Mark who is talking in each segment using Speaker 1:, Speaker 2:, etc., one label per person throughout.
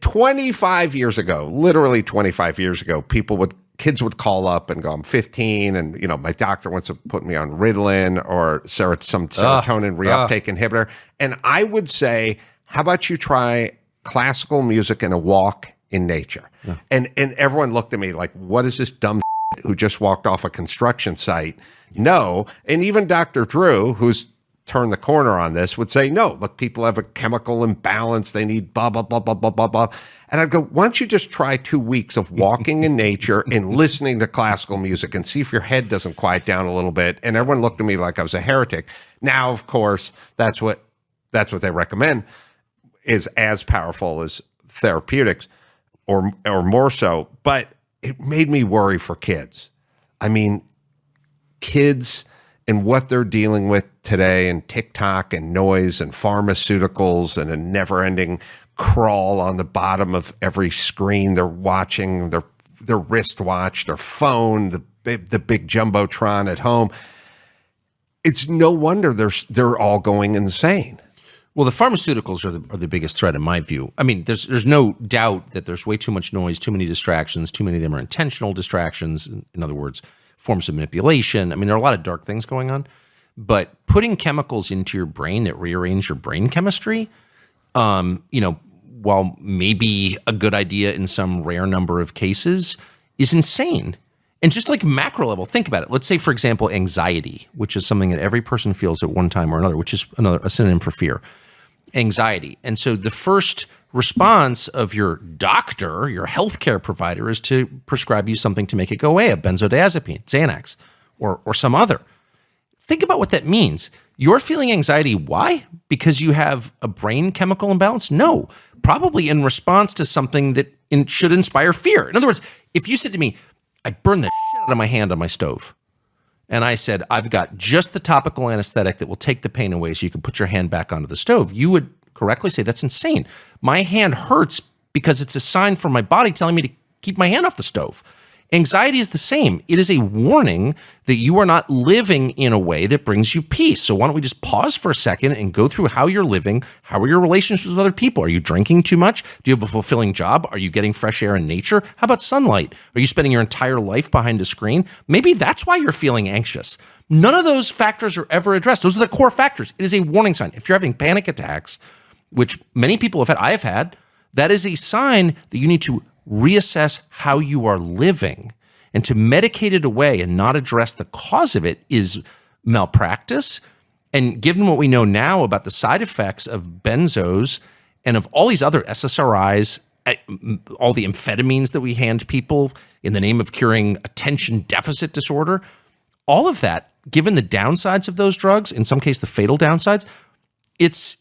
Speaker 1: 25 years ago, literally 25 years ago, kids would call up and go, I'm 15 and, my doctor wants to put me on Ritalin or some serotonin reuptake inhibitor. And I would say, how about you try classical music and a walk in nature? Yeah. And everyone looked at me like, what is this dumb who just walked off a construction site? No. And even Dr. Drew, who's turned the corner on this, would say, no, look, people have a chemical imbalance. They need blah, blah, blah, blah, blah, blah, blah. And I'd go, why don't you just try 2 weeks of walking in nature and listening to classical music and see if your head doesn't quiet down a little bit? And everyone looked at me like I was a heretic. Now, of course, that's what they recommend is as powerful as therapeutics or more so. But it made me worry for kids. I mean, kids and what they're dealing with today, and TikTok and noise and pharmaceuticals and a never-ending crawl on the bottom of every screen they're watching, their wristwatch, their phone, the big jumbotron at home. It's no wonder they're all going insane.
Speaker 2: Well, the pharmaceuticals are the biggest threat in my view. I mean, there's no doubt that there's way too much noise, too many distractions, too many of them are intentional distractions. In other words, forms of manipulation. I mean, there are a lot of dark things going on, but putting chemicals into your brain that rearrange your brain chemistry, while maybe a good idea in some rare number of cases, is insane. And just like macro level, think about it. Let's say, for example, anxiety, which is something that every person feels at one time or another, which is a synonym for fear. Anxiety. And so the first response of your doctor, your healthcare provider, is to prescribe you something to make it go away, a benzodiazepine, Xanax, or some other. Think about what that means. You're feeling anxiety. Why? Because you have a brain chemical imbalance? No, probably in response to something that should inspire fear. In other words, if you said to me, I burned the shit out of my hand on my stove, and I said, I've got just the topical anesthetic that will take the pain away so you can put your hand back onto the stove, you would correctly say, that's insane. My hand hurts because it's a sign from my body telling me to keep my hand off the stove. Anxiety is the same. It is a warning that you are not living in a way that brings you peace. So why don't we just pause for a second and go through how you're living? How are your relationships with other people? Are you drinking too much? Do you have a fulfilling job? Are you getting fresh air in nature? How about sunlight? Are you spending your entire life behind a screen? Maybe that's why you're feeling anxious. None of those factors are ever addressed. Those are the core factors. It is a warning sign. If you're having panic attacks, which many people have had, I have had, that is a sign that you need to reassess how you are living. And to medicate it away and not address the cause of it is malpractice. And given what we know now about the side effects of benzos and of all these other SSRIs, all the amphetamines that we hand people in the name of curing attention deficit disorder, all of that, given the downsides of those drugs, in some cases the fatal downsides, it's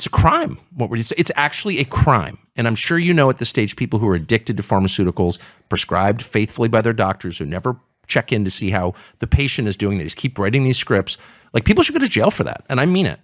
Speaker 2: a crime. It's actually a crime. And I'm sure you know at this stage people who are addicted to pharmaceuticals prescribed faithfully by their doctors who never check in to see how the patient is doing. They just keep writing these scripts. Like, people should go to jail for that. And I mean it.